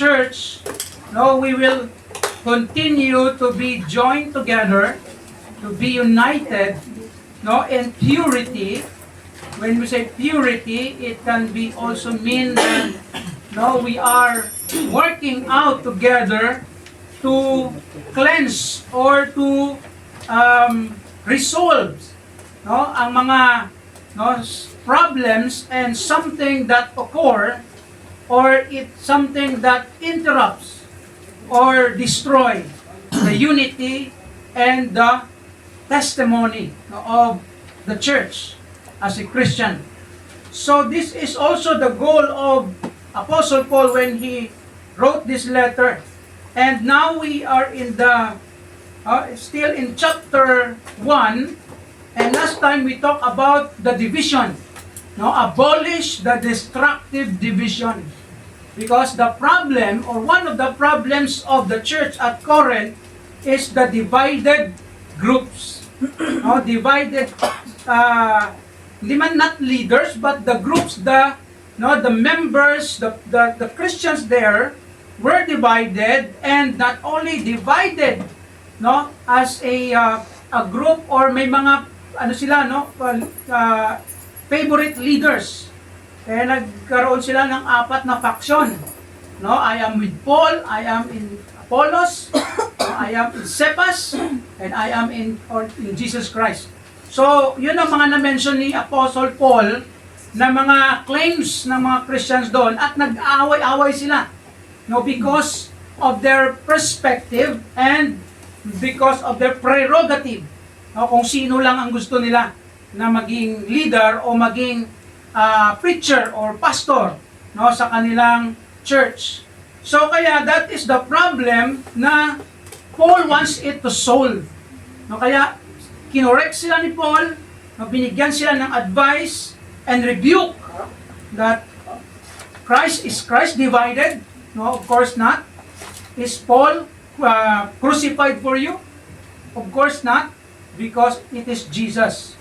church, no, we will continue to be joined together, to be united, no, in purity. When we say purity, it can be also mean that no, we are working out together to cleanse or to resolve no, ang mga no, problems and something that occur or it's something that interrupts or destroy the unity and the testimony of the church as a Christian. So this is also the goal of Apostle Paul when he wrote this letter. And now we are in the still in chapter 1, and last time we talked about the division. No, abolish the destructive division. Because the problem, or one of the problems of the church at Corinth is the divided groups. No, divided, hindi man not leaders, but the groups, the members, the Christians there were divided, and not only divided, no, as a group or may mga ano sila, no, favorite leaders. Kaya nagkaroon sila ng 4 na faction. No, I am with Paul, I am in Apollos, I am in Cephas, and I am in Jesus Christ. So, yun ang mga na-mention ni Apostle Paul na mga claims ng mga Christians doon at nag-aaway-away sila. No, because of their perspective and because of their prerogative. No, kung sino lang ang gusto nila na maging leader o maging preacher or pastor no, sa kanilang church. So kaya that is the problem na Paul wants it to solve. No, kaya kinorek sila ni Paul, no, binigyan sila ng advice and rebuke that is Christ divided? No, of course not. Is Paul crucified for you? Of course not, because it is Jesus.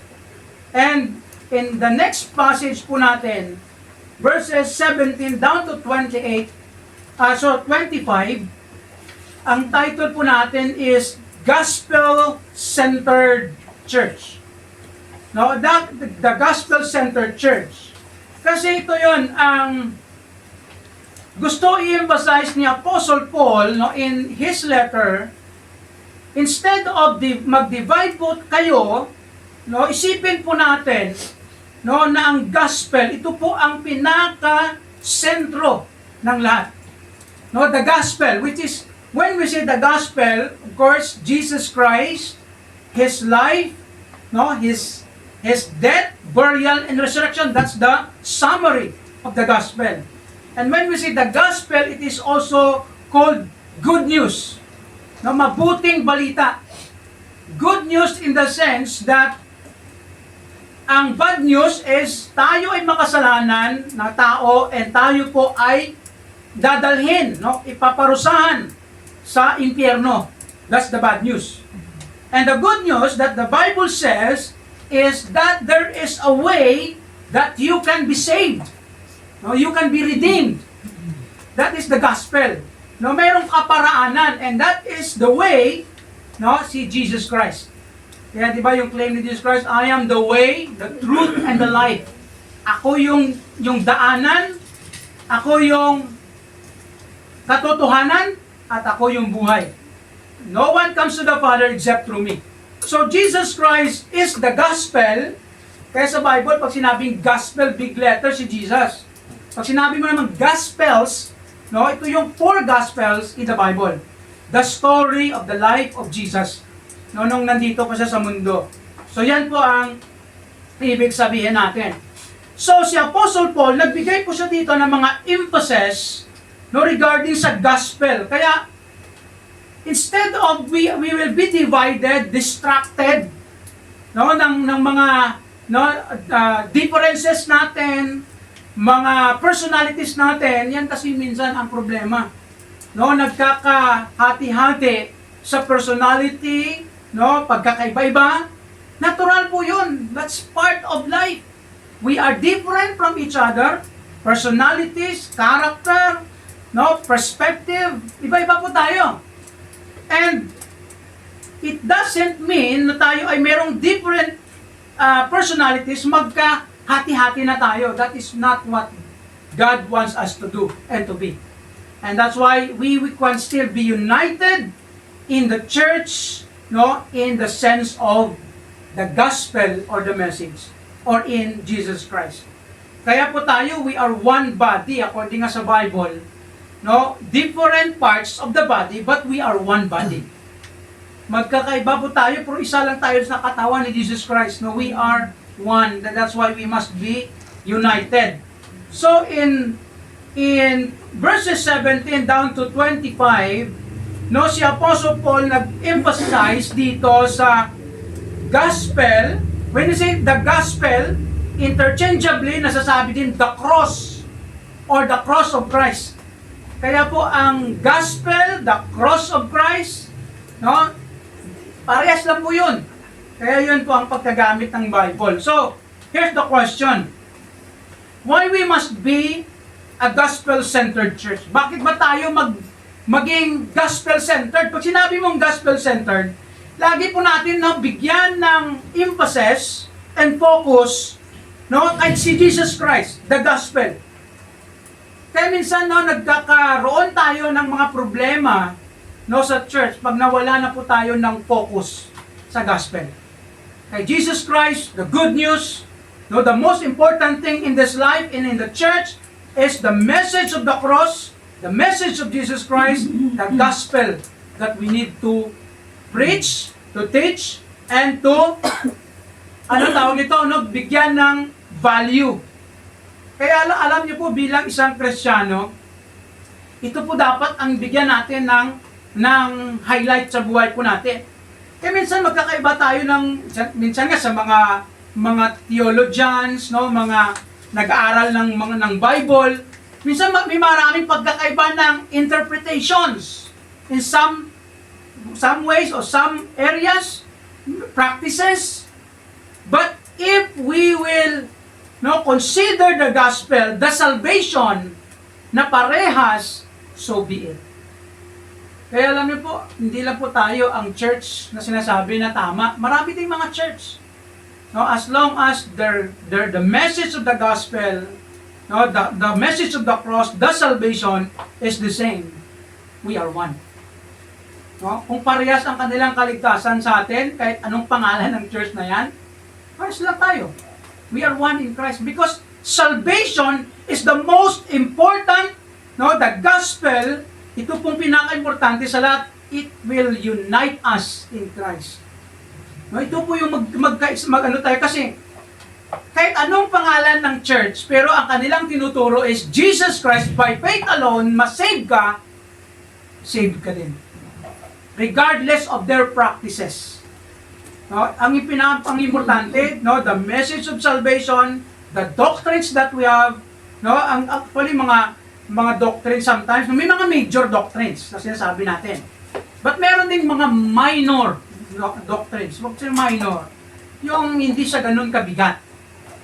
And in the next passage po natin, verses 17 down to 25, ang title po natin is Gospel-Centered Church. No, the Gospel-Centered Church. Kasi ito yon ang gusto i-emphasize ni Apostle Paul no, in his letter. Instead of mag-divide po kayo, no, isipin po natin no, na ang gospel, ito po ang pinaka-sentro ng lahat. No, the gospel, which is, when we say the gospel, of course, Jesus Christ, His life, no, His death, burial, and resurrection, that's the summary of the gospel. And when we say the gospel, it is also called good news. No, mabuting balita. Good news in the sense that ang bad news is tayo ay makasalanan na tao and tayo po ay dadalhin, no, ipaparusahan sa impyerno. That's the bad news. And the good news that the Bible says is that there is a way that you can be saved. No, you can be redeemed. That is the gospel. No, mayroong kaparaanan, and that is the way, no, si Jesus Christ. Kaya di ba yung claim ni Jesus Christ, I am the way, the truth, and the life. Ako yung daanan, ako yung katotohanan, at ako yung buhay. No one comes to the Father except through me. So Jesus Christ is the gospel. Kaya sa Bible, pag sinabing gospel, big letter si Jesus. Pag sinabi mo naman gospels, no, ito yung 4 gospels in the Bible. The story of the life of Jesus. No, nung nandito pa siya sa mundo. So yan po ang ibig sabihin natin. So si Apostle Paul, nagbigay po siya dito ng mga emphasis no, regarding sa gospel. Kaya instead of we will be divided, distracted no, ng mga no, differences natin, mga personalities natin, yan kasi minsan ang problema. No, nagkakahati-hati sa personality, no, pagkakaiba-iba. Natural po yun. That's part of life. We are different from each other. Personalities, character, no, perspective, iba-iba po tayo. And it doesn't mean na tayo ay merong different personalities, magka-hati-hati na tayo. That is not what God wants us to do and to be. And that's why we can still be united in the church, no, in the sense of the gospel or the message, or in Jesus Christ. Kaya po tayo, we are one body, according nga sa Bible, no, different parts of the body, but we are one body. Magkakaiba po tayo, pero isa lang tayo sa katawan ni Jesus Christ. No, we are one. That's why we must be united. So in verses 17 down to 25, no, si Apostle Paul nag-emphasize dito sa gospel. When you say the gospel, interchangeably nasasabi din the cross or the cross of Christ. Kaya po ang gospel, the cross of Christ, no, parehas lang po yun. Kaya yun po ang pagkagamit ng Bible. So, here's the question. Why we must be a gospel-centered church? Bakit ba tayo maging gospel-centered? Pag sinabi mong gospel-centered, lagi po natin na bigyan ng emphasis and focus, no, kay si Jesus Christ, the gospel. Kaya minsan, no, nagkakaroon tayo ng mga problema, no, sa church pag nawala na po tayo ng focus sa gospel. Kay Jesus Christ, the good news, no, the most important thing in this life and in the church is the message of the cross, the message of Jesus Christ, the gospel that we need to preach, to teach, and to bigyan ng value. Kaya alam niyo po, bilang isang Kristiyano, ito po dapat ang bigyan natin ng highlight sa buhay po natin. Kaya minsan magkakaiba tayo minsan nga sa mga theologians, no, mga nag-aaral ng Bible. Minsan may maraming pagkakaiba ng interpretations in some ways or some areas, practices. But if we will, no, consider the gospel, the salvation na parehas, so be it. Kaya alam niyo po, hindi lang po tayo ang church na sinasabi na tama. Marami ding mga church. No, as long as the message of the gospel, no, the message of the cross, the salvation is the same. We are one. No? Kung parehas ang kanilang kaligtasan sa atin, kahit anong pangalan ng church na yan, parehas lang tayo. We are one in Christ because salvation is the most important, no, the gospel, ito pong pinaka-importante sa lahat, it will unite us in Christ. No, ito po yung tayo kasi kahit anong pangalan ng church, pero ang kanilang tinuturo is Jesus Christ, by faith alone, masave ka, save ka din. Regardless of their practices. No, ang importante, no, the message of salvation, the doctrines that we have, no, ang actually mga doctrines sometimes, may mga major doctrines na sinasabi natin. But meron ding mga minor doctrines. Wag siya minor. Yung hindi siya ganun kabigat.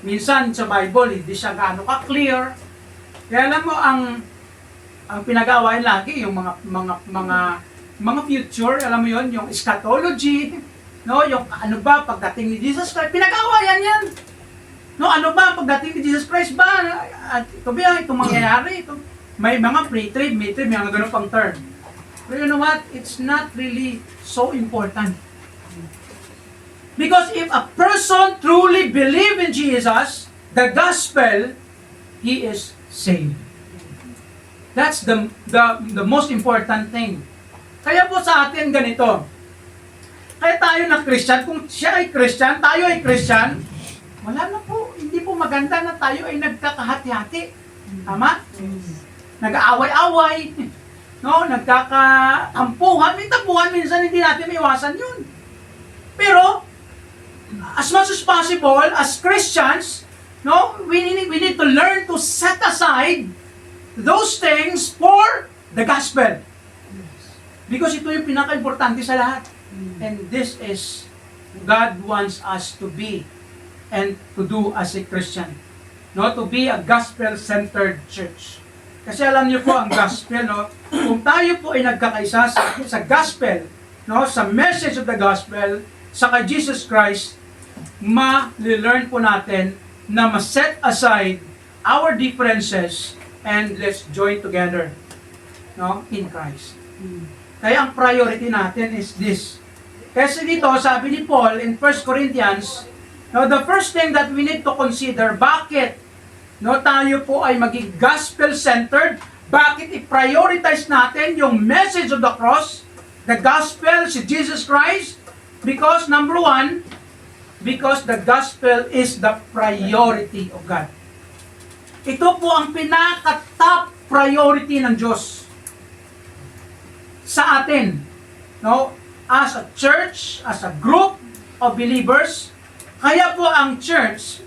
Minsan sa Bible, hindi siya gaano ka-clear. Kaya alam mo, ang pinag-aawayan lagi, yung mga future, alam mo yon, yung eschatology, no, yung ano ba pagdating ni Jesus Christ, pinag-aawayan yan. No, ano ba pagdating ni Jesus Christ ba? Ito ba, itong mangyayari, ito. May mga pre-trib, mid-trib, may mga ganun pang term. But you know what? It's not really so important. Because if a person truly believes in Jesus, the gospel, he is saved. That's the most important thing. Kaya po sa atin ganito. Kaya tayo na Christian, kung siya ay Christian, tayo ay Christian, wala na po, hindi po maganda na tayo ay nagkakahati-hati. Tama? Nag-aaway-away, no, nagkakatampuhan. May tampuhan, minsan hindi natin maiwasan yun. Pero, as much as possible, as Christians, no, we need to learn to set aside those things for the gospel. Because ito yung pinaka-importante sa lahat. And this is God wants us to be and to do as a Christian. No, to be a gospel-centered church. Kasi alam niyo po ang gospel, no? Kung tayo po ay nagkakaisa sa gospel, no, sa message of the gospel, sa kay Jesus Christ, ma-learn po natin na ma-set aside our differences and let's join together, no, in Christ. Kaya ang priority natin is this. Kasi dito, sabi ni Paul in 1 Corinthians, no, the first thing that we need to consider, bakit no, tayo po ay maging gospel-centered, bakit i-prioritize natin yung message of the cross, the gospel, si Jesus Christ? Because number one, because the gospel is the priority of God. Ito po ang pinaka-top priority ng Diyos sa atin. No? As a church, as a group of believers, kaya po ang church,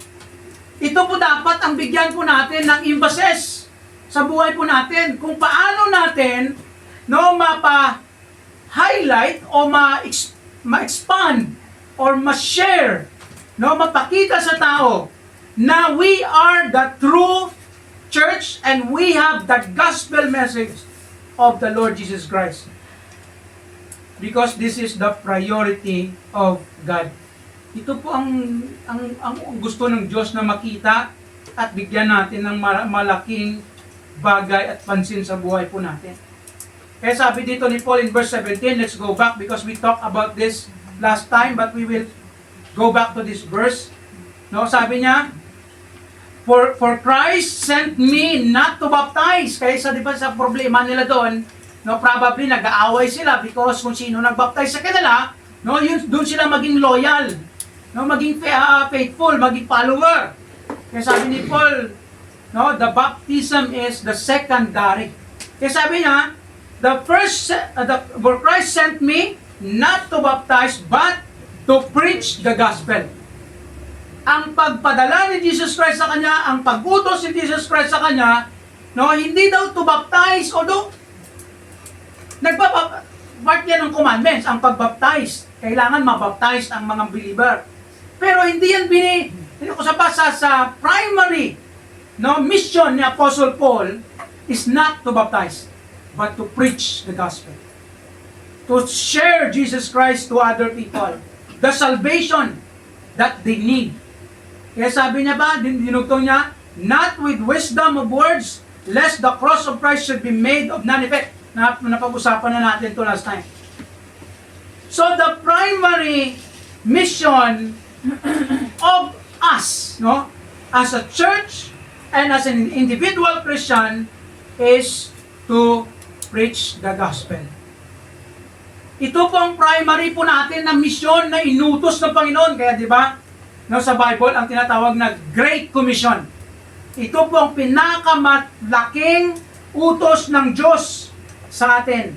ito po dapat ang bigyan po natin ng emphasis sa buhay po natin. Kung paano natin no, mapa-highlight o ma-expand or ma-share, no, mapakita sa tao na we are the true church and we have the gospel message of the Lord Jesus Christ. Because this is the priority of God. Ito po ang gusto ng Diyos na makita at bigyan natin ng malaking bagay at pansin sa buhay po natin. Kaya sabi dito ni Paul in verse 17, let's go back because we talked about this last time, but we will go back to this verse. No, sabi niya, For Christ sent me not to baptize. Kaya di ba sa problema nila doon, no, probably nag-aaway sila because kung sino nag-baptize sa kanila, no, yun, doon sila maging loyal, no, maging faithful, maging follower. Kaya sabi ni Paul, no, the baptism is the secondary. Kaya sabi niya, for Christ sent me not to baptize but to preach the gospel. Ang pagpadala ni Jesus Christ sa kanya, ang pag-utos ni Jesus Christ sa kanya, no, hindi daw to baptize, although part yan ng commandments, ang pagbaptize. Kailangan mabaptize ang mga believer. Pero hindi yan sa primary, no, mission ni Apostle Paul is not to baptize, but to preach the gospel. To share Jesus Christ to other people. The salvation that they need. Kaya sabi niya ba, dinugtong niya, not with wisdom of words, lest the cross of Christ should be made of none effect. Napag-usapan na natin to last time. So the primary mission of us, no, as a church and as an individual Christian is to preach the gospel. Ito po ang primary po natin na mission na inutos ng Panginoon. Kaya di ba, no, sa Bible ang tinatawag na Great Commission. Ito po ang pinakamalaking utos ng Diyos sa atin.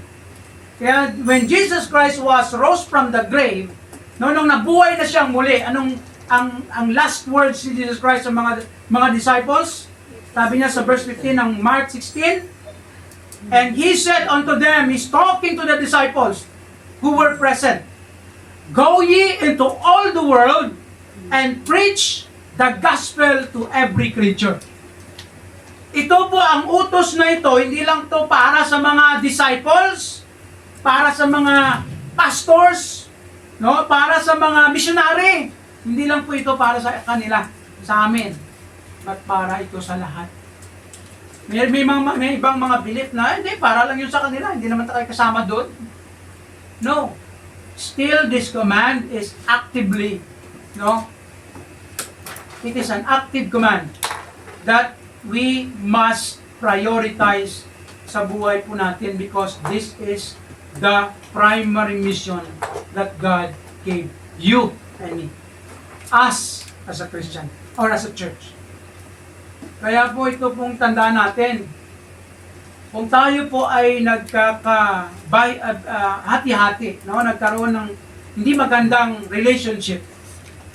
Kaya when Jesus Christ was rose from the grave, no, nung nabuhay na siyang muli, ang last words ni Jesus Christ sa mga disciples, sabi niya sa verse 15 ng Mark 16, and He said unto them, He's talking to the disciples who were present, go ye into all the world and preach the gospel to every creature. Ito po ang utos na ito, hindi lang to para sa mga disciples, para sa mga pastors, no, para sa mga missionary. Hindi lang po ito para sa kanila, sa amin, but para ito sa lahat. May ibang mga belief na, hindi, para lang yun sa kanila, hindi naman tayo kasama doon. No. Still, this command is actively, no, it is an active command that we must prioritize sa buhay po natin because this is the primary mission that God gave you and me. Us as a Christian or as a church. Kaya po ito pong tandaan natin. Kung tayo po ay hati-hati, no, nagkaroon ng hindi magandang relationship,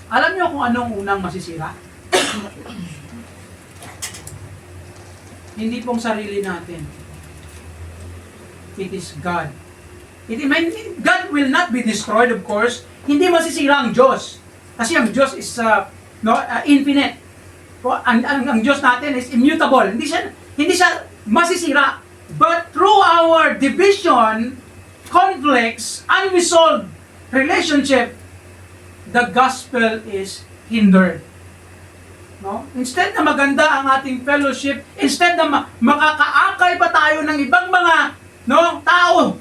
alam niyo kung anong unang masisira? Hindi pong sarili natin. It is God. God will not be destroyed, of course. Hindi masisira ang Diyos. Kasi ang Diyos is infinite. Ang Diyos natin is immutable. Hindi siya masisira. But through our division, conflicts, unresolved relationship, the gospel is hindered. No? Instead na maganda ang ating fellowship, instead na makakaakay pa tayo ng ibang mga tao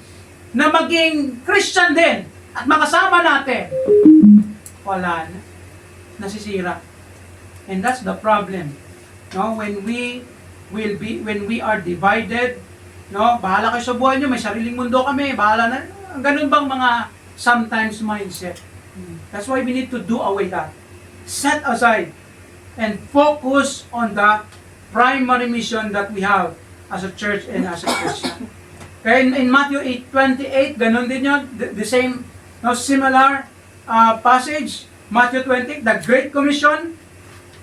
na maging Christian din at makasama natin, wala na. Nasisira. And that's the problem. No, when we are divided, bahala kayo sa buhay nyo, may sariling mundo kami, bahala na. Ganun bang mga sometimes mindset? That's why we need to do away that. Set aside and focus on the primary mission that we have as a church and as a Christian. Kaya in Matthew 8:28, ganun din yun, the same, similar passage. Matthew 20, the Great Commission.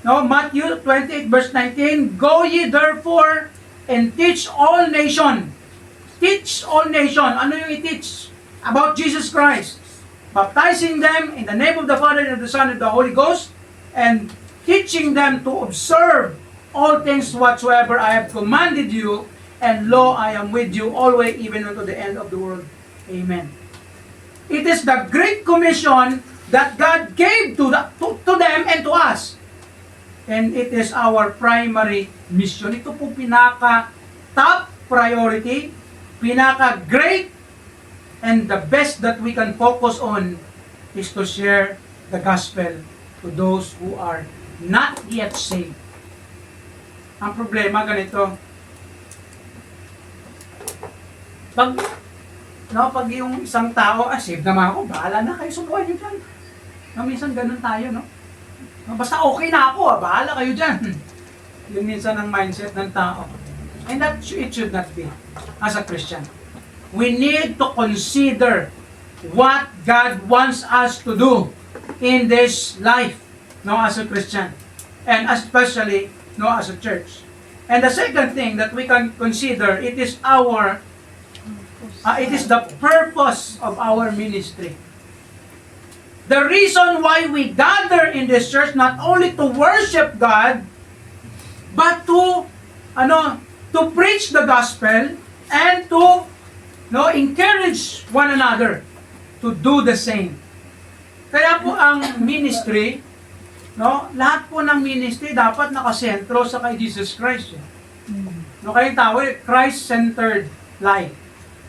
Matthew 28 verse 19, go ye therefore and teach all nation. Teach all nation. Ano yung i-teach? About Jesus Christ. Baptizing them in the name of the Father and of the Son and the Holy Ghost, and teaching them to observe all things whatsoever I have commanded you, and lo, I am with you always, even unto the end of the world. Amen. It is the Great Commission that God gave to them and to us. And it is our primary mission. Ito po pinaka-top priority, pinaka-great, and the best that we can focus on is to share the gospel to those who are not yet saved. Ang problema ganito, pag yung isang tao, saved naman ako, bahala na kayo, subuhan nyo dyan. Minsan ganun tayo, basta okay na ako, bahala kayo dyan. Yun minsan ang mindset ng tao. And that it should not be as a Christian. We need to consider what God wants us to do in this life, as a Christian, and especially, as a church. And the second thing that we can consider, it is the purpose of our ministry. The reason why we gather in this church, not only to worship God, but to preach the gospel and to encourage one another to do the same. Kaya po ang ministry, lahat po ng ministry dapat nakasentro sa kay Jesus Christ. Kaya tawag, Christ-centered life.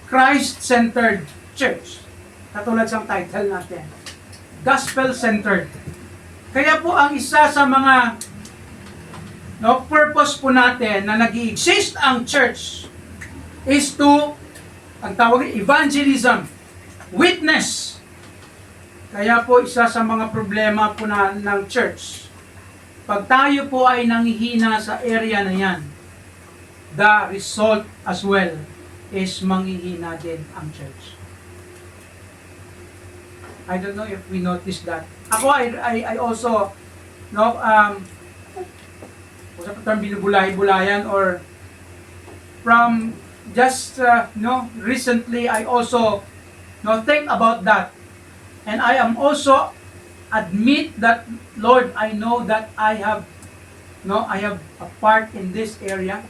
Christ-centered church. Katulad sa title natin. Gospel-centered. Kaya po ang isa sa mga purpose po natin na nag-i-exist ang church is to, ang tawag, evangelism, witness. Kaya po isa sa mga problema po ng church, pag tayo po ay nanghihina sa area na yan, the result as well is manghihina din ang church. I don't know if we noticed that. Ako, I also, sa term binubulayan or from just, recently, I also, think about that. And I am also admit that, Lord, I know that I have a part in this area,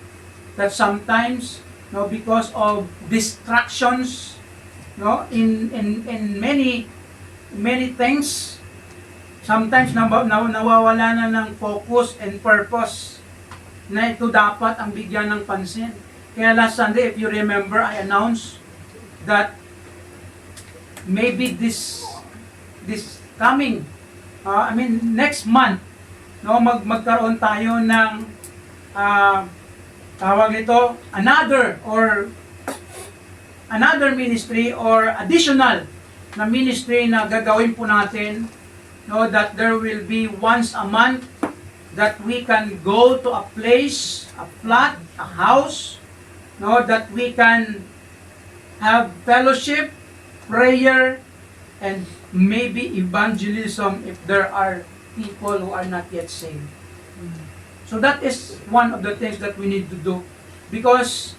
that sometimes, because of distractions, in many things, sometimes nawawala na ng focus and purpose na ito dapat ang bigyan ng pansin. Kaya last Sunday, if you remember, I announced that maybe this coming, next month, magkaroon tayo ng tawag nito, another ministry or additional na ministry na gagawin po natin, that there will be once a month that we can go to a place, a flat, a house, that we can have fellowship, prayer, and maybe evangelism if there are people who are not yet saved. So that is one of the things that we need to do. Because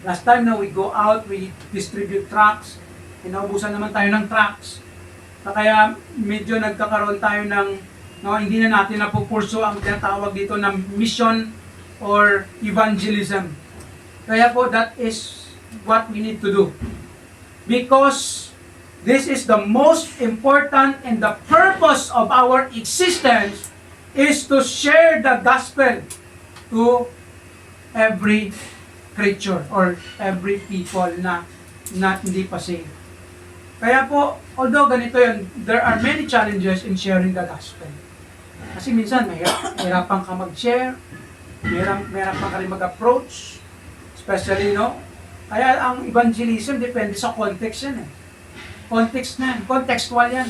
last time na we go out, we distribute tracts, inaubusan naman tayo ng tracts. Kaya medyo nagkakaroon tayo ng, hindi na natin napupurso ang tinatawag dito ng mission or evangelism. Kaya po, that is what we need to do. Because this is the most important, and the purpose of our existence is to share the gospel to every creature or every people na hindi pa saved. Kaya po, although ganito yun, there are many challenges in sharing the gospel. Kasi minsan, mahirapan ka mag-share, mahirapan ka rin mag-approach, especially, no? Kaya ang evangelism depende sa context yan eh. Context na yan, contextual yan.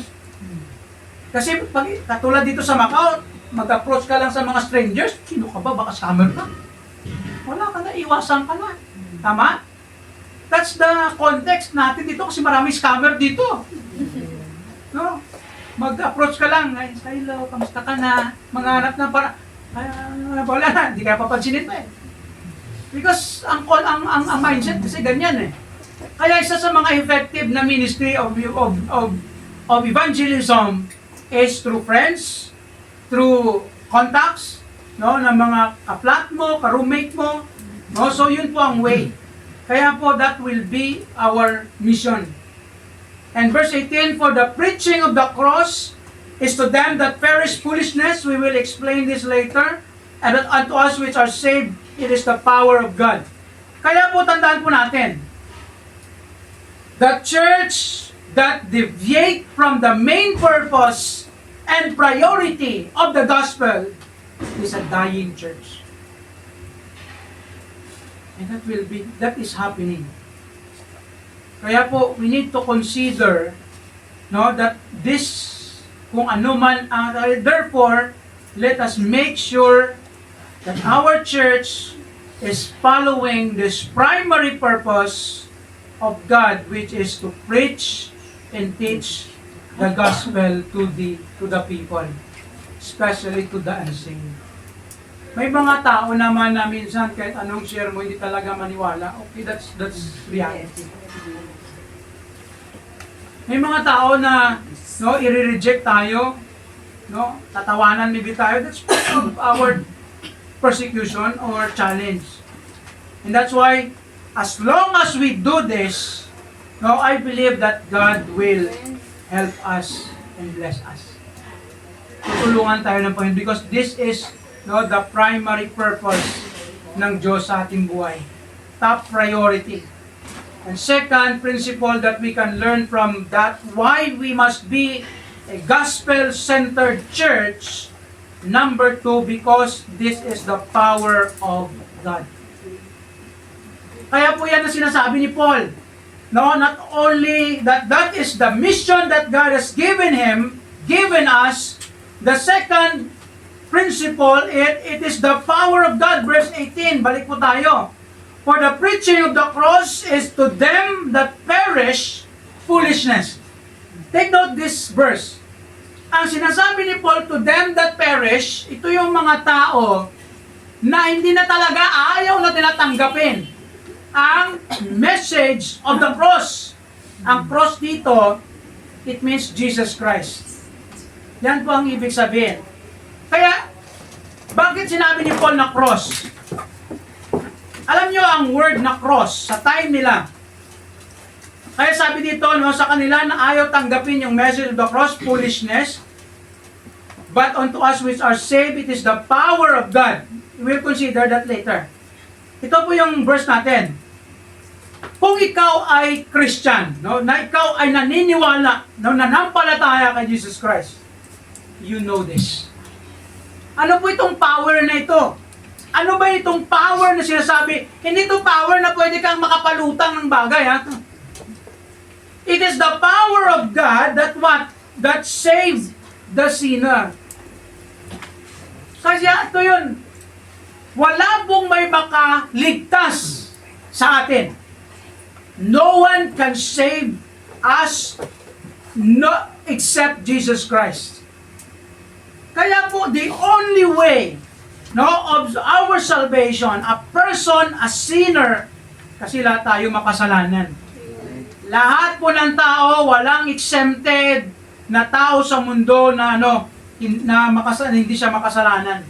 Kasi pag, katulad dito sa Macau, mag-approach ka lang sa mga strangers, sino ka ba? Baka scammer ka. Wala ka na, iwasan ka na. Tama? That's the context natin dito kasi maraming scammer dito. No? Mag-approach ka lang, ay, hello, kamusta ka na? Maghanap na para, wala na, hindi kaya papansinin mo eh. Because ang mindset kasi ganyan eh. Kaya isa sa mga effective na ministry of evangelism is through friends, through contacts, no, ng mga ka-flat mo, ka-roommate mo, no, so yun po ang way. Kaya po that will be our mission. And verse 18, for the preaching of the cross is to them that perish foolishness. We will explain this later. And unto us which are saved, it is the power of God. Kaya po tandaan po natin, the church that deviate from the main purpose and priority of the gospel is a dying church. And that is happening. Kaya po, we need to consider, no, that this, kung ano man, therefore, let us make sure that our church is following this primary purpose of God, which is to preach and teach the gospel to the people, especially to the unsaved. May mga tao naman na minsan kahit anong share mo hindi talaga maniwala. Okay, that's reality. May mga tao na no, i-reject tayo, no, tatawanan maybe tayo. That's part of our persecution or challenge. And that's why, as long as we do this, no, I believe that God will help us and bless us. Tutulungan tayo ng Panginoon because this is, no, the primary purpose ng Diyos sa ating buhay. Top priority. And second principle that we can learn from that, why we must be a gospel-centered church. Number 2, because this is the power of God. Kaya po yan ang sinasabi ni Paul. No, not only that is the mission that God has given us. The second principle, it is the power of God. Verse 18, balik po tayo. For the preaching of the cross is to them that perish foolishness. Take note this verse. Ang sinasabi ni Paul, to them that perish, ito yung mga tao na hindi na talaga ayaw na tinatanggapin ang message of the cross. Ang cross dito, it means Jesus Christ. Yan po ang ibig sabihin. Kaya, bakit sinabi ni Paul na cross? Alam nyo ang word na cross sa time nila. Kaya sabi dito, no, sa kanila na ayaw tanggapin yung message of the cross, foolishness. But unto us which are saved, it is the power of God. We will consider that later. Ito po yung verse natin. Kung ikaw ay Christian, no, na ikaw ay naniniwala, no, nanampalataya kay Jesus Christ, you know this. Ano po itong power na ito? Ano ba itong power na sinasabi? Hindi itong power na pwede kang makapalutang ng bagay, ha? It is the power of God that what? That saves the sinner. Kasi ito yun. Wala pong may makaligtas sa atin. No one can save us except Jesus Christ. Kaya po, the only way, no, of our salvation, a person, a sinner, kasi lahat tayo makasalanan. Lahat po ng tao, walang exempted na tao sa mundo na hindi siya makasalanan.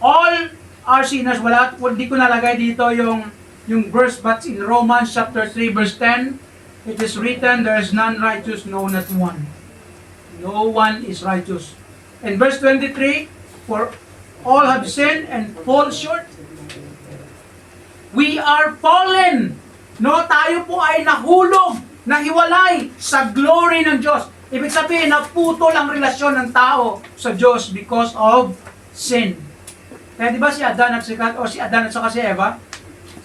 All are sinners. Hindi ko nalagay dito yung yung verse, but in Romans chapter 3 verse 10, it is written, there is none righteous, no, not one. No one is righteous. And verse 23, for all have sinned and fall short. We are fallen. No, tayo po ay nahulog, nahiwalay sa glory ng Diyos. Ibig sabihin, naputol ang relasyon ng tao sa Diyos because of sin. Kaya di ba si Adan at saka si Eva,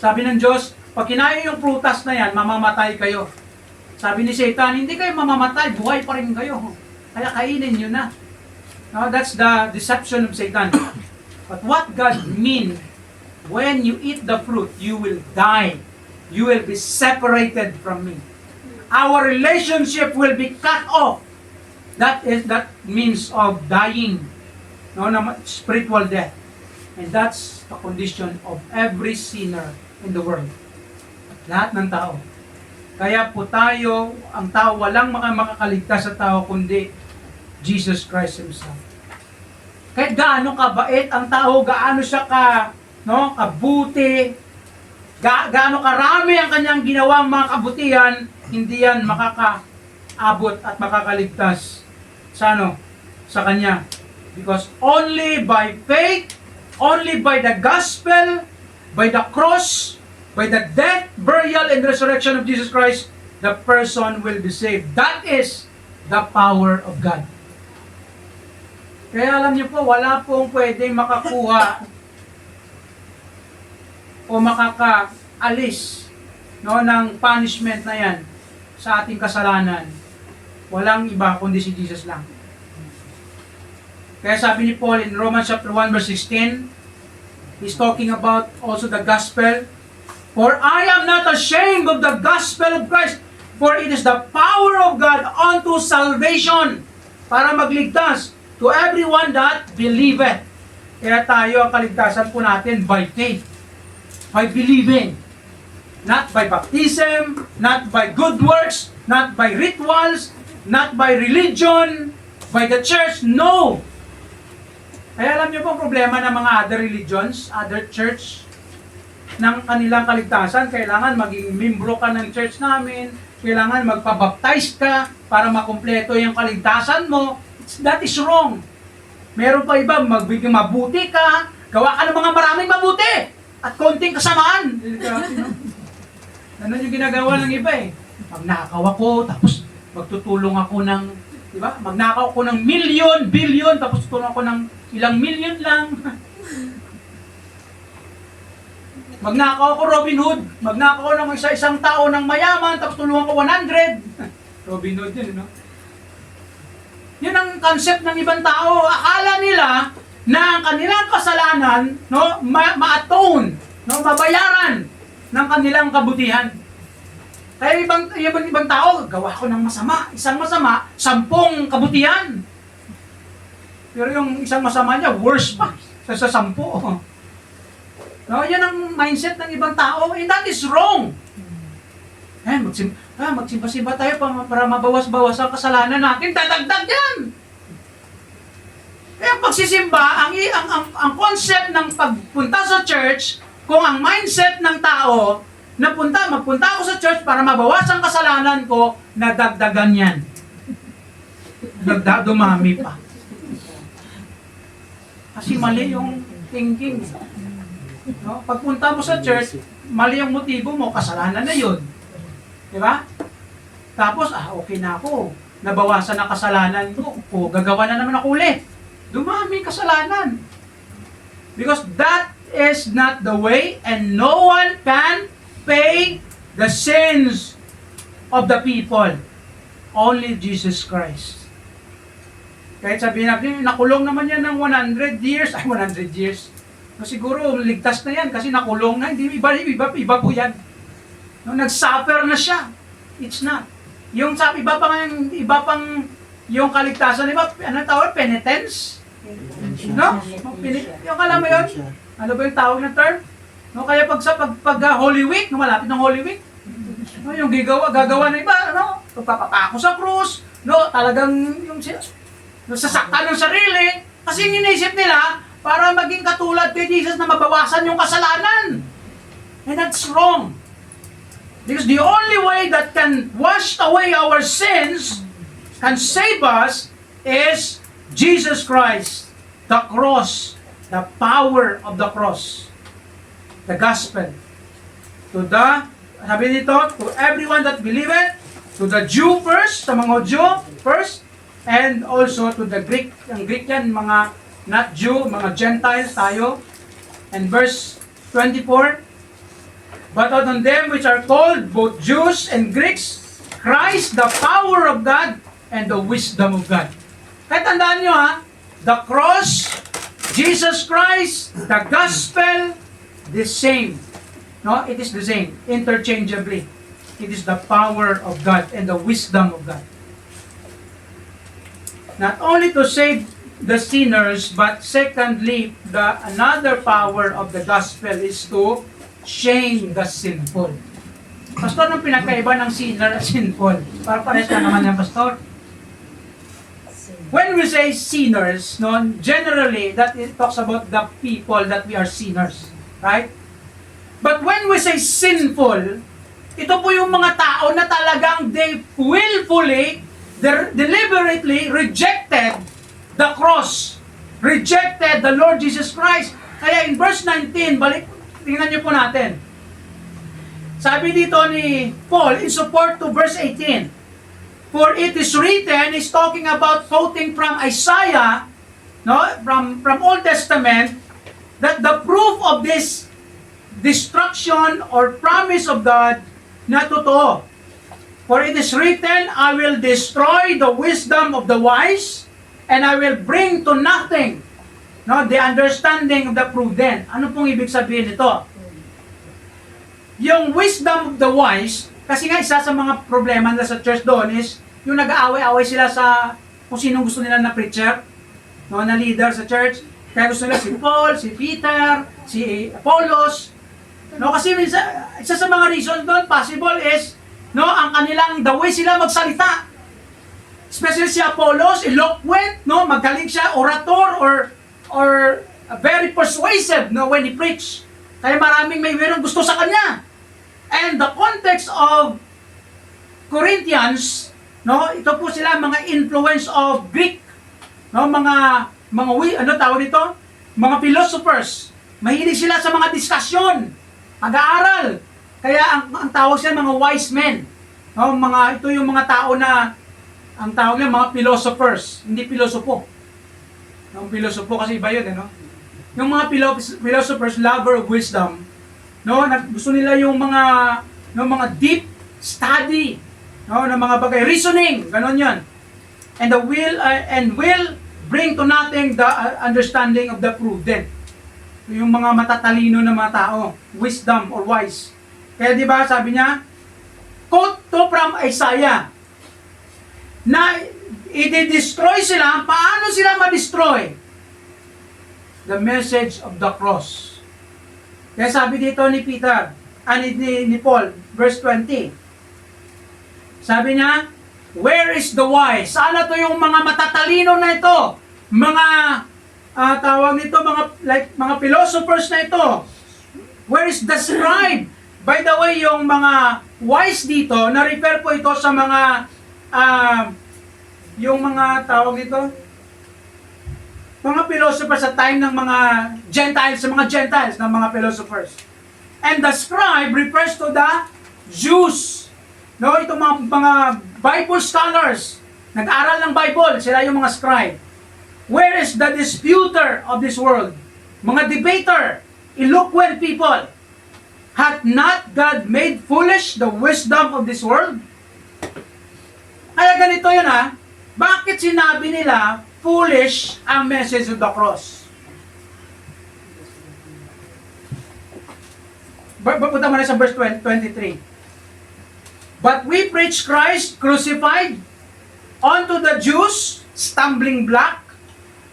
sabi ng Diyos, pag kinain yung prutas na yan, mamamatay kayo. Sabi ni Satan, hindi kayo mamamatay, buhay pa rin kayo. Kaya kainin nyo na. No, that's the deception of Satan. But what God means, when you eat the fruit, you will die. You will be separated from me. Our relationship will be cut off. That means of dying. No, spiritual death. And that's the condition of every sinner in the world. Lahat ng tao. Kaya po tayo, ang tao, walang makakaligtas sa tao kundi Jesus Christ Himself. Kahit gaano kabait ang tao, gaano siya kabuti, gaano karami ang kanyang ginawang mga kabutihan, hindi yan makakaabot at makakaligtas sa kanya. Because only by faith, only by the gospel, by the cross, by the death, burial, and resurrection of Jesus Christ, the person will be saved. That is the power of God. Kaya alam niyo po, wala pong pwedeng makakuha o makakaalis ng punishment na yan sa ating kasalanan. Walang iba kundi si Jesus lang. Kaya sabi ni Paul in Romans chapter 1 verse 16, he's talking about also the gospel. For I am not ashamed of the gospel of Christ, for it is the power of God unto salvation, para magligtas to everyone that believeth. Kaya tayo, ang kaligtasan po natin by faith, by believing. Not by baptism, not by good works, not by rituals, not by religion, by the church, no! Kaya alam niyo po ang problema ng mga other religions, other church, ng kanilang kaligtasan, kailangan maging membro ka ng church namin, kailangan magpabaptize ka para makumpleto yung kaligtasan mo. That is wrong. Meron pa iba, magbiging mabuti ka, gawa ka ng mga maraming mabuti at konting kasamaan. Ano yung ginagawa ng iba eh? Magnakaw ako, tapos magtutulong ako ng, di ba? Magnakaw ako ng milyon, bilyon, tapos tutulong ako ng ilang milyon lang. Magnakaw ako Robin Hood. Magnakaw ako ng isang tao ng mayaman, tapos tulungan ko 100. Robin Hood yun, no? Yun ang concept ng ibang tao. Akala nila na ang kanilang kasalanan, no, ma-atone, no, mabayaran ng kanilang kabutihan. Kaya ibang tao, gawa ko ng masama. Isang masama, 10 kabutihan. Pero yung isang masama niya, worse pa sa 10. No, yan ang mindset ng ibang tao, and that is wrong. Magsimba-simba tayo para mabawas-bawas ang kasalanan natin, dadagdag yan. Kaya pagsisimba, ang concept ng pagpunta sa church, kung ang mindset ng tao, magpunta ako sa church para mabawas ang kasalanan ko, nadagdagan yan. Dumami pa. Kasi mali yung thinking. No? Pagpunta mo sa church, mali ang motibo mo, kasalanan na yun. Di ba? Tapos, okay na ako. Nabawasan na kasalanan ko. Gagawa na naman ako ulit. Dumami kasalanan. Because that is not the way, and no one can pay the sins of the people. Only Jesus Christ. Kahit sabihin natin, nakulong naman yan ng 100 years. 100 years. So, siguro, ligtas na yan kasi nakulong na. Hindi, iba po yan. No, nag-suffer na siya. It's not. Yung iba pang yung kaligtasan, iba, ano tawag? Penitence? No? Yung alam mo yun? Ano ba yung tawag na term? No, kaya pag Holy Week, no, malapit ng Holy Week, no, yung gagawa na iba, no? Pagpapapako sa krus, no, talagang yung sasaktan ng sarili, kasi yung inisip nila, para maging katulad kay Jesus na mabawasan yung kasalanan. And that's wrong. Because the only way that can wash away our sins, can save us, is Jesus Christ, the cross, the power of the cross, the gospel. Sabi dito, to everyone that believeth, to the Jew first, sa mga Jew first, and also to the Greek. Ang Greek yan, mga not Jew, mga Gentiles tayo. And verse 24, but on them which are called, both Jews and Greeks, Christ, the power of God, and the wisdom of God. Kaya tandaan nyo ha, the cross, Jesus Christ, the gospel, the same. No, it is the same, interchangeably. It is the power of God and the wisdom of God. Not only to save the sinners, but secondly, another power of the gospel is to shame the sinful. Pastor, anong pinakaiba ng sinner at sinful? Para pares ka naman yan, Pastor. When we say sinners, no, generally, that it talks about the people that we are sinners. Right? But when we say sinful, ito po yung mga tao na talagang they willfully, deliberately rejected the cross, rejected the Lord Jesus Christ. Kaya in verse 19, tingnan niyo po natin. Sabi dito ni Paul in support to verse 18, for it is written, is talking about quoting from Isaiah, no, from Old Testament, that the proof of this destruction or promise of God na totoo. For it is written, I will destroy the wisdom of the wise, and I will bring to nothing, no, the understanding of the prudent. Ano pong ibig sabihin nito? Yung wisdom of the wise, kasi nga isa sa mga problema nila sa church doon is yung nag-aaway-away sila sa kung sinong gusto nila na preacher, no, na leader sa church. Kaya gusto nila si Paul, si Peter, si Apollos. No, kasi isa sa mga reasons doon possible is no, ang kanilang the way sila magsalita. Especially si Apollos, eloquent, no, magaling siya orator or very persuasive, no, when he preach. Kaya maraming mayroong gusto sa kanya. And the context of Corinthians, no, ito po sila mga influence of Greek, no, ano tawag dito? Mga philosophers. Mahilig sila sa mga diskusyon, pag-aaral. Kaya ang tawag sila mga wise men. No, ito yung mga tao na ang tawag nila mga philosophers, hindi pilosopo. Yung pilosopo kasi iba yun, no? Yung mga philosophers, lover of wisdom, no, gusto nila yung mga deep study, no, ng mga bagay, reasoning, ganon 'yan. And will bring to nothing the understanding of the prudent. Yung mga matatalino na mga tao, wisdom or wise. Kaya 'di ba, sabi niya, quote to from Isaiah, na i-destroy sila. Paano sila ma-destroy? The message of the cross. Kaya sabi dito ni Peter, ni Paul, verse 20. Sabi niya, where is the wise? Sana to yung mga matatalino na ito. Mga, tawag nito, mga philosophers na ito. Where is the scribe? By the way, yung mga wise dito, na-refer po ito sa mga, yung mga, tawag nito, mga philosophers sa time ng mga Gentiles, ng mga philosophers. And the scribe refers to the Jews. No, itong mga Bible scholars, nag-aral ng Bible, sila yung mga scribe. Where is the disputer of this world? Mga debater, eloquent people. Hath not God made foolish the wisdom of this world? Kaya ganito yun ha, bakit sinabi nila foolish ang message of the cross? Punta mo na sa verse 23. But we preach Christ crucified, unto the Jews, stumbling block,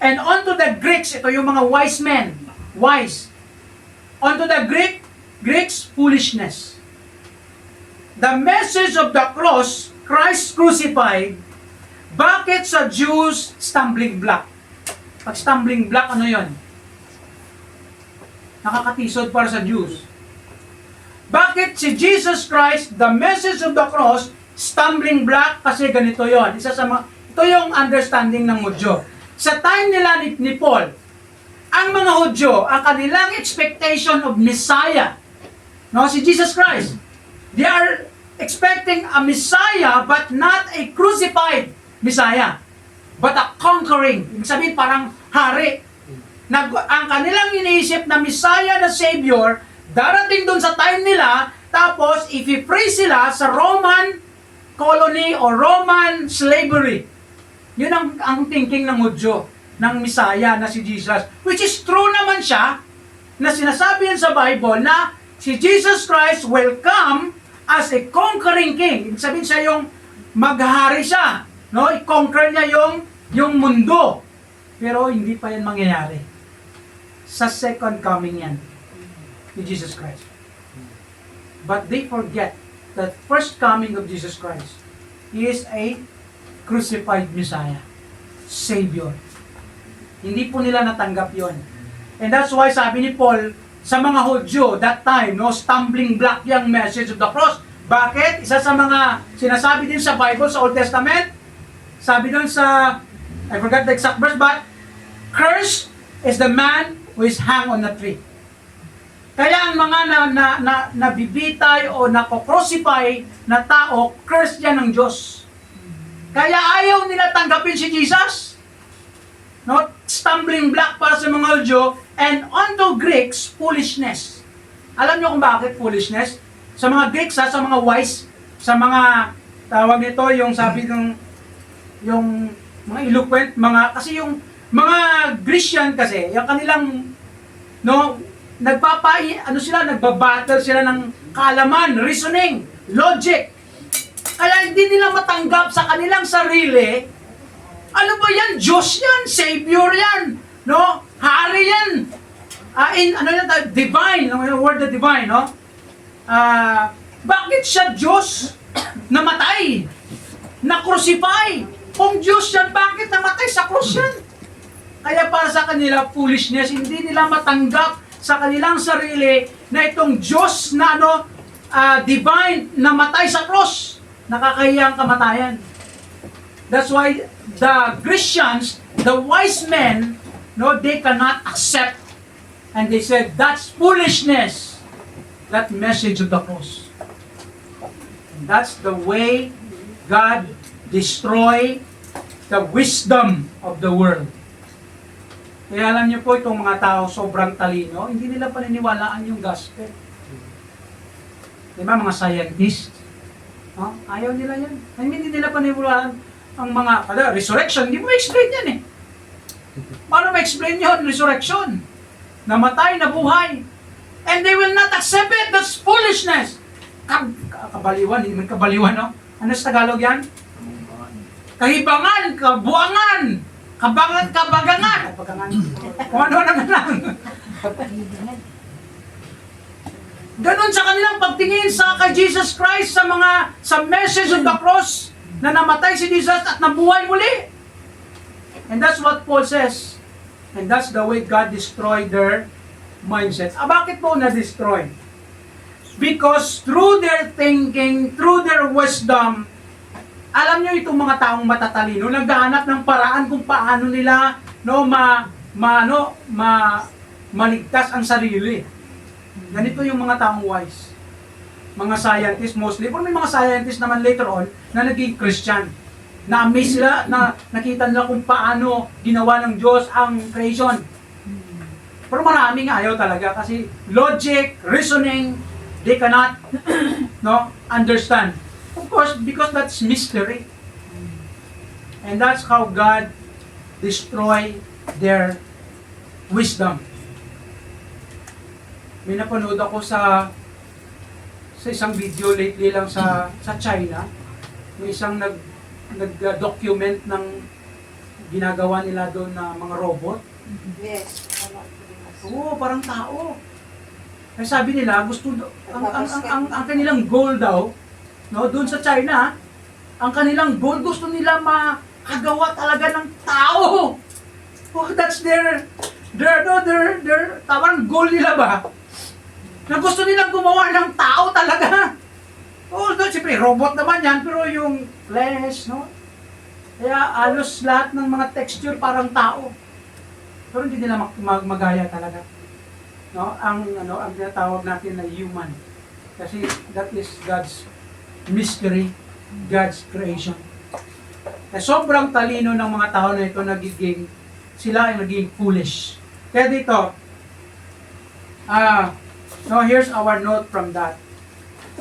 and unto the Greeks, ito yung mga wise men, wise. Unto the Greeks, foolishness. The message of the cross, Christ crucified, bakit sa Jews, stumbling block? Pag stumbling block, ano yon? Nakakatisod para sa Jews. Bakit si Jesus Christ, the message of the cross, stumbling block? Kasi ganito yon. Ito yung understanding ng Hudyo. Sa time nila ni Paul, ang mga Hudyo, ang kanilang expectation of Messiah, no, si Jesus Christ, they are expecting a Messiah but not a crucified Messiah, but a conquering. Ibig sabihin parang hari. Ang kanilang iniisip na Messiah na Savior, darating dun sa time nila, tapos i-free sila sa Roman colony o Roman slavery. Yun ang thinking ng Hudyo, ng Messiah na si Jesus. Which is true naman siya, na sinasabi yan sa Bible na si Jesus Christ will come as a conquering king. Ibig sabihin siya yung maghahari siya. No? I-conquer niya yung mundo. Pero hindi pa yan mangyayari. Sa second coming yan ni Jesus Christ. But they forget that first coming of Jesus Christ is a crucified Messiah, Savior. Hindi po nila natanggap yon. And that's why sabi ni Paul sa mga Hudyo that time, no, stumbling block yung message of the cross. Bakit? Isa sa mga sinasabi din sa Bible, sa Old Testament, sabi doon sa, I forgot the exact verse, but cursed is the man who is hung on a tree. Kaya ang mga nabibitay o nako-crucify na tao, cursed yan ng Diyos. Kaya ayaw nila tanggapin si Jesus. No? Stumbling block para sa mga Hudyo, and unto Greeks, foolishness. Alam niyo kung bakit foolishness? Sa mga Greeks, sa mga wise, sa mga tawag nito, yung sabi ng yung mga eloquent, kasi yung mga Grecian kasi, yung kanilang nagbabattle sila ng kaalaman, reasoning, logic. Kaya hindi nila matanggap sa kanilang sarili, ano ba yan? Diyos yan, Savior yan, no? Hari yan. Divine, yung word na divine, no? Bakit siya Diyos namatay? Na-crucify? Kung Diyos yan, bakit namatay sa krus yan? Kaya para sa kanila, foolishness, hindi nila matanggap sa kanilang sarili na itong Diyos na divine na matay sa cross. Nakakahiyang kamatayan. That's why the Christians, the wise men, they cannot accept. And they said, that's foolishness. That message of the cross. And that's the way God destroy the wisdom of the world. Kaya alam niyo po, itong mga tao sobrang talino, hindi nila paniniwalaan yung gospel. Diba, mga scientists, ayaw nila yan. Hindi nila paniniwalaan ang mga, resurrection, hindi mo explain yan eh. Paano ma-explain yun, resurrection? Namatay, nabuhay. And they will not accept it, that's foolishness. Kabaliwan, hindi man kabaliwan, no? Ano sa Tagalog yan? Kahibangan, kabuangan. Kabagangan. Kung ano naman lang. Ganon sa kanilang pagtingin sa kay Jesus Christ sa message of the cross na namatay si Jesus at nabuhay muli. And that's what Paul says. And that's the way God destroyed their mindset. Bakit po na-destroy? Because through their thinking, through their wisdom, alam nyo itong mga taong matatalino, naghahanap ng paraan kung paano nila maligtas ang sarili. Ganito yung mga taong wise. Mga scientists mostly, pero may mga scientists naman later on na naging Christian. Na-amaze sila, na nakita nila kung paano ginawa ng Diyos ang creation. Pero maraming ayaw talaga kasi logic, reasoning, they cannot understand. Of course, because that's mystery. And that's how God destroy their wisdom. May napanood ako sa isang video lately lang sa China. May isang nag-document ng ginagawa nila doon na mga robot. Yes. Oo, parang tao. Ay sabi nila, ang kanilang goal daw, doon sa China, ang kanilang goal, gusto nila makagawa talaga ng tao. Oh, that's their parang goal nila ba? Na gusto nilang gumawa ng tao talaga. Although, siyempre, robot naman yan, pero yung flesh, no? Kaya alos lahat ng mga texture parang tao. Pero hindi nila magaya talaga. No? Ang tinatawag natin na human. Kasi that is God's mystery, God's creation. Kaya sobrang talino ng mga tao na ito sila ay naging foolish. Kaya dito, here's our note from that.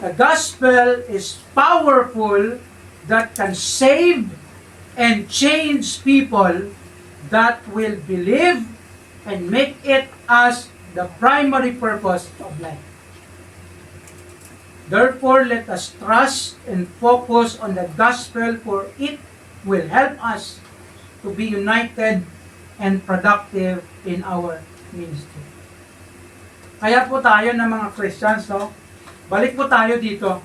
The gospel is powerful that can save and change people that will believe and make it as the primary purpose of life. Therefore, let us trust and focus on the gospel, for it will help us to be united and productive in our ministry. Kaya po tayo ng mga Christians, no? Balik po tayo dito.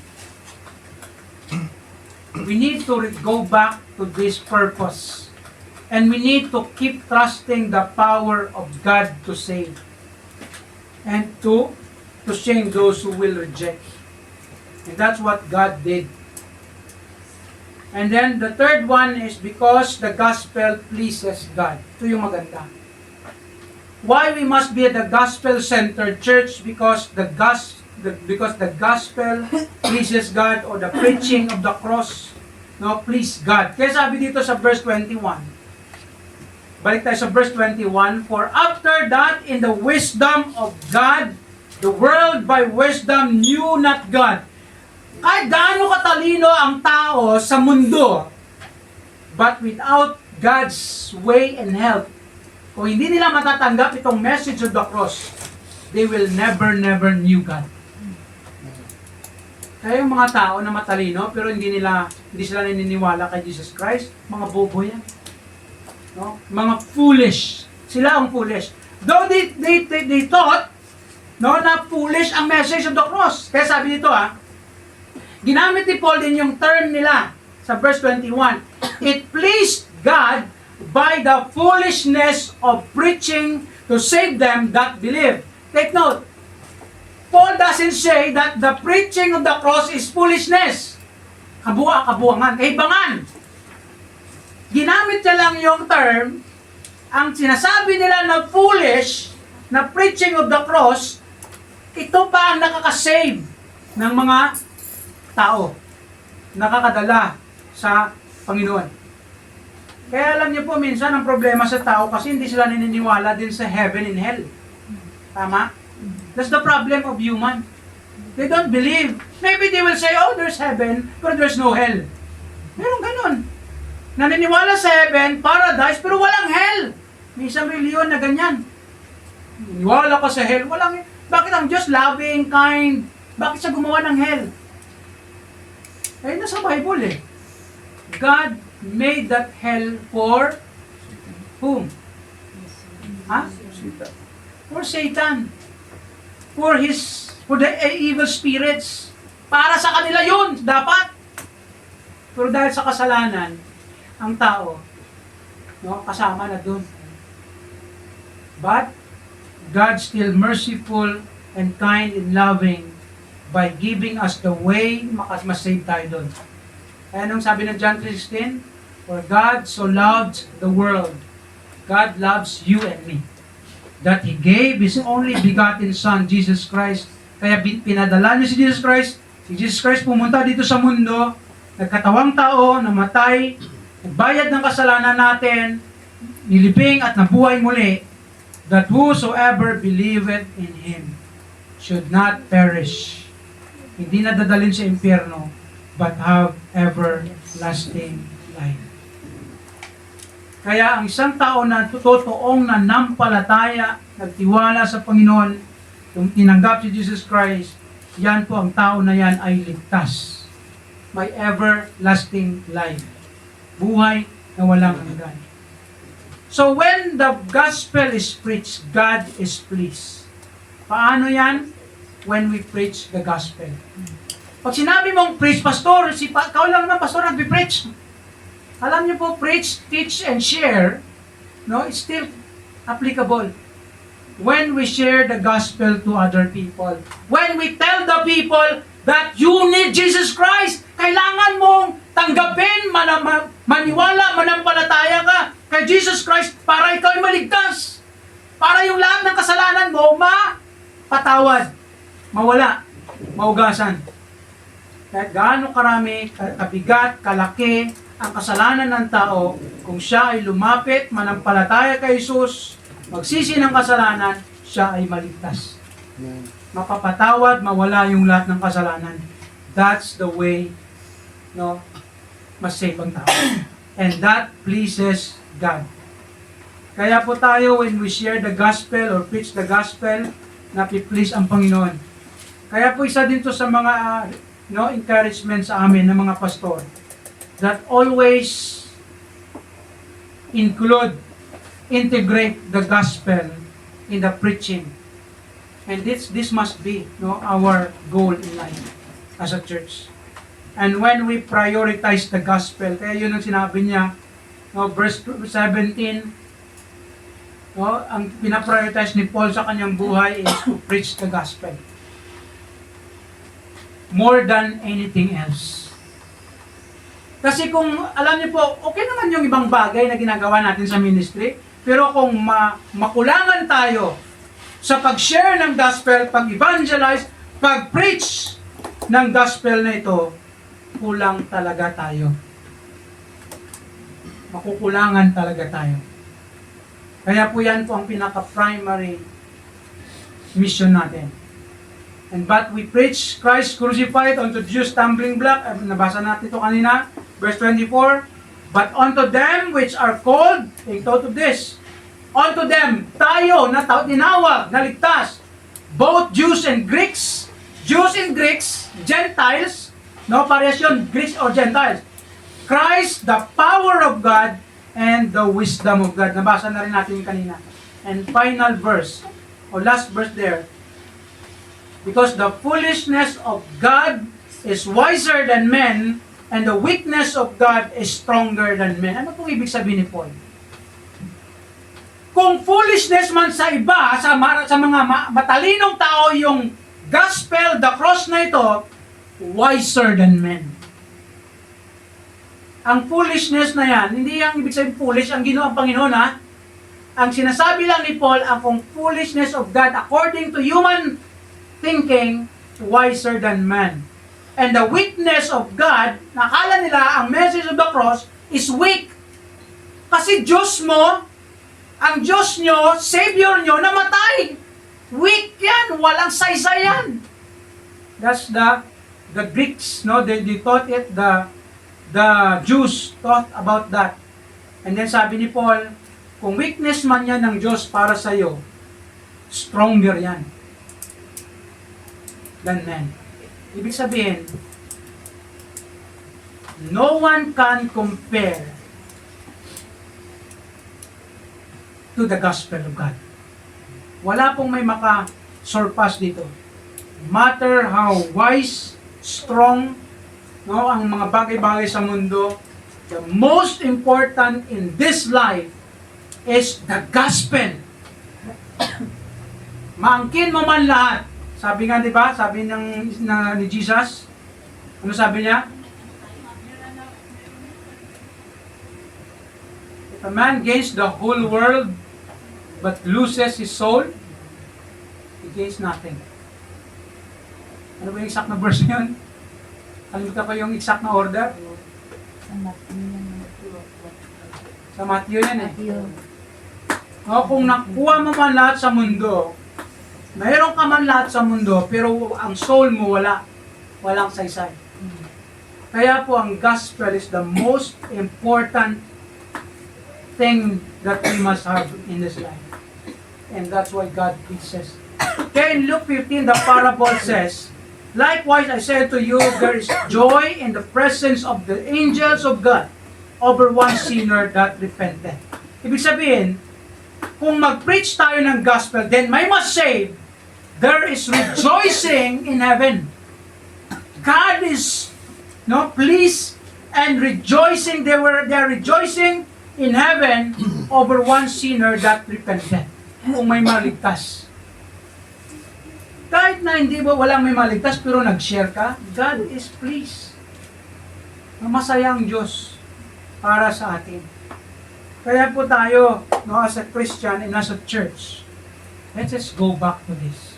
We need to go back to this purpose. And we need to keep trusting the power of God to save. And to shame those who will reject. And that's what God did. And then the third one is because the gospel pleases God. Ito yung maganda. Why we must be at the gospel-centered church? Because the gospel pleases God, or the preaching of the cross please God. Kaya sabi dito sa verse 21. Balik tayo sa verse 21. For after that, in the wisdom of God, the world by wisdom knew not God. Kahit gaano katalino ang tao sa mundo, but without God's way and help, kung hindi nila matatanggap itong message of the cross, they will never knew God. Kaya yung mga tao na matalino, pero hindi sila naniniwala kay Jesus Christ, mga bobo yan. No? Mga foolish. Sila ang foolish. Though they thought na foolish ang message of the cross. Kaya sabi dito ginamit ni Paul din yung term nila sa verse 21. It pleased God by the foolishness of preaching to save them that believe. Take note. Paul doesn't say that the preaching of the cross is foolishness. Kabuangan, kaibangan. Ginamit niya lang yung term, ang sinasabi nila na foolish, na preaching of the cross, ito pa ang nakakasave ng mga tao. Nakakadala sa Panginoon. Kaya alam niyo po, minsan ang problema sa tao kasi hindi sila naniniwala din sa heaven and hell. Tama? That's the problem of human. They don't believe. Maybe they will say, oh, there's heaven, but there's no hell. Meron ganun. Naniniwala sa heaven, paradise, pero walang hell. May isang reliyon na ganyan. Naniniwala ka sa hell, walang hell. Bakit ang Diyos loving, kind? Bakit siya gumawa ng hell? Eh, nasa Bible God made that hell for whom? For Satan. For the evil spirits. Para sa kanila yun, dapat. Pero dahil sa kasalanan, ang tao, kasama na dun. But, God still merciful and kind and loving by giving us the way mas-save tayo dun. Kaya nung sabi ng John 3:16, for God so loved the world, God loves you and me, that He gave His only begotten Son, Jesus Christ. Kaya pinadala niya si Jesus Christ pumunta dito sa mundo, nagkatawang tao, namatay, nagbayad ng kasalanan natin, nilibing at nabuhay muli, that whosoever believeth in Him should not perish. Hindi na dadalhin sa impyerno, but have everlasting life. Kaya ang isang tao na totoong nanampalataya, nagtiwala sa Panginoon, kung tinanggap si Jesus Christ, yan po ang tao na yan ay ligtas. May everlasting life. Buhay na walang hanggan. So when the gospel is preached, God is pleased. Paano yan? When we preach the gospel. Pag sinabi mong preach, pastor, ikaw lang naman, pastor, nagbe-preach. Alam niyo po, preach, teach, and share, it's still applicable. when we share the gospel to other people. When we tell the people that you need Jesus Christ, kailangan mong tanggapin, maniwala, manampalataya ka kay Jesus Christ para ikaw ay maligtas. Para yung lahat ng kasalanan mo, mapatawad, mawala, maugasan. Kahit gaano karami, kabigat, kalaki, ang kasalanan ng tao, kung siya ay lumapit, manampalataya kay Jesus, magsisi ng kasalanan, siya ay maligtas. Mapapatawad, mawala yung lahat ng kasalanan. That's the way, no, mas save ang tao. And that pleases God. Kaya po tayo, when we share the gospel or preach the gospel, napi-please ang Panginoon. Kaya po isa din to sa mga encouragement sa amin ng mga pastor, that always integrate the gospel in the preaching. And this must be our goal in life as a church. And when we prioritize the gospel, kaya yun ang sinabi niya, verse 17, ang pinaprioritize ni Paul sa kanyang buhay is to preach the gospel. More than anything else. Kasi kung, alam niyo po, okay naman yung ibang bagay na ginagawa natin sa ministry, pero kung makulangan tayo sa pag-share ng gospel, pag-evangelize, pag-preach ng gospel na ito, kulang talaga tayo. Makukulangan talaga tayo. Kaya po yan po ang pinaka-primary mission natin. And but we preach Christ crucified unto the Jews stumbling block. Nabasa natin ito kanina, verse 24. But unto them which are called, take note of this, unto them, tayo na tinawag, naligtas, both Jews and Greeks, Gentiles, parehas yun, Greeks or Gentiles. Christ, the power of God, and the wisdom of God. Nabasa na rin natin yung kanina. And final verse, or last verse there, because the foolishness of God is wiser than men, and the weakness of God is stronger than men. Ano pong ibig sabihin ni Paul? Kung foolishness man sa iba, sa mga matalinong tao, yung gospel, the cross na ito, wiser than men. Ang foolishness na yan, hindi yung ibig sabihin foolish, ang ginawa ang Panginoon, ha? Ang sinasabi lang ni Paul, ang kung foolishness of God, according to human thinking, wiser than man. And the weakness of God, nakala nila ang message of the cross is weak. Kasi Diyos mo, ang Diyos nyo, Savior nyo, namatay. Weak yan, walang saysay yan. That's the Greeks, they taught it, the Jews taught about that. And then sabi ni Paul, kung weakness man yan ng Diyos para sa iyo, stronger yan than men. Ibig sabihin, no one can compare to the gospel of God. Wala pong may maka-surpass dito. Matter how wise, strong, ang mga bagay-bagay sa mundo, the most important in this life is the gospel. Maangkin mo man lahat. Sabi nga, di ba? Sabi ni Jesus, ano sabi niya? If a man gains the whole world but loses his soul, he gains nothing. Ano ba yung exact na verse yun? Kalimutan ko yung exact na order. Sa Matthew yan eh. Kung nakuha mo man lahat sa mundo, mayroon ka man lahat sa mundo, pero ang soul mo walang saysay. Kaya po ang gospel is the most important thing that we must have in this life. And that's why God preaches. Kaya in Luke 15, the parable says, likewise I say to you, there is joy in the presence of the angels of God over one sinner that repented. Ibig sabihin, kung mag-preach tayo ng gospel, then may must save, there is rejoicing in heaven. God is pleased and rejoicing. They are rejoicing in heaven over one sinner that repented. kung may maligtas. Kahit na hindi ba walang may maligtas pero nag-share ka, God is pleased. Masaya ang Diyos para sa atin. Kaya po tayo, no, as a Christian and as a church, let's just go back to this.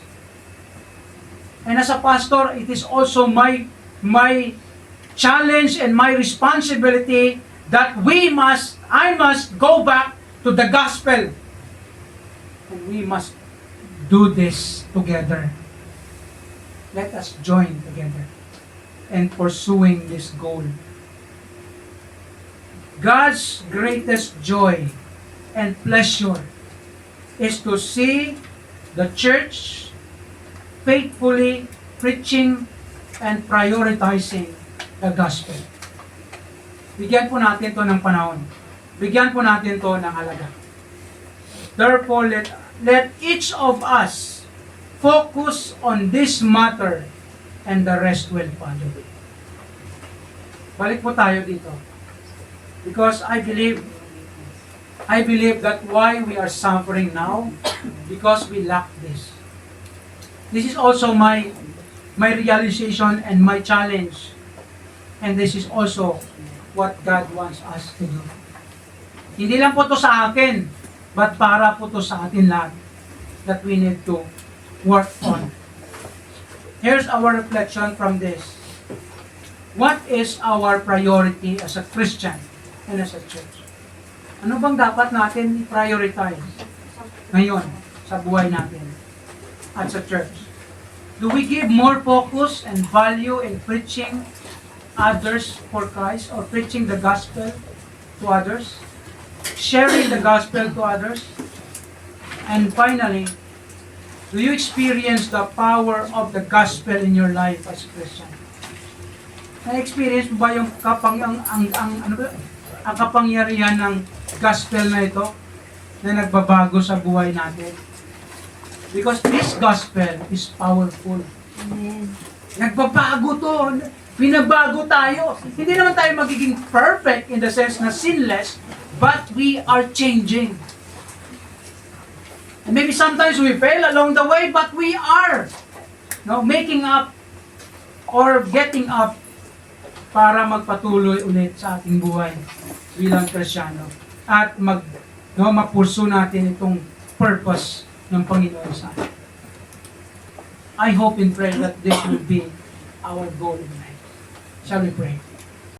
And as a pastor, it is also my challenge and my responsibility that I must go back to the gospel. And we must do this together. Let us join together in pursuing this goal. God's greatest joy and pleasure is to see the church faithfully preaching and prioritizing the gospel. Bigyan po natin to ng panahon. Bigyan po natin to ng halaga. Therefore, let each of us focus on this matter and the rest will follow. Balik po tayo dito. Because I believe that why we are suffering now, because we lack this. This is also my realization and my challenge. And this is also what God wants us to do. Hindi lang po to sa akin, but para po to sa atin lahat that we need to work on. Here's our reflection from this. What is our priority as a Christian and as a church? Ano bang dapat natin i-prioritize ngayon sa buhay natin as a church? Do we give more focus and value in preaching others for Christ or preaching the gospel to others? Sharing the gospel to others? And finally, do you experience the power of the gospel in your life as a Christian? Na-experience mo ba yung ang kapangyarihan ng gospel na ito na nagbabago sa buhay natin? Because this gospel is powerful. Amen. Nagbabago to. Pinabago tayo. Hindi naman tayo magiging perfect in the sense na sinless, but we are changing. And maybe sometimes we fail along the way, but we are making up or getting up para magpatuloy ulit sa ating buhay bilang Kristyano at mapursu natin itong purpose ng Panginoon sa atin. I hope and pray that this will be our goal in life. Shall we pray?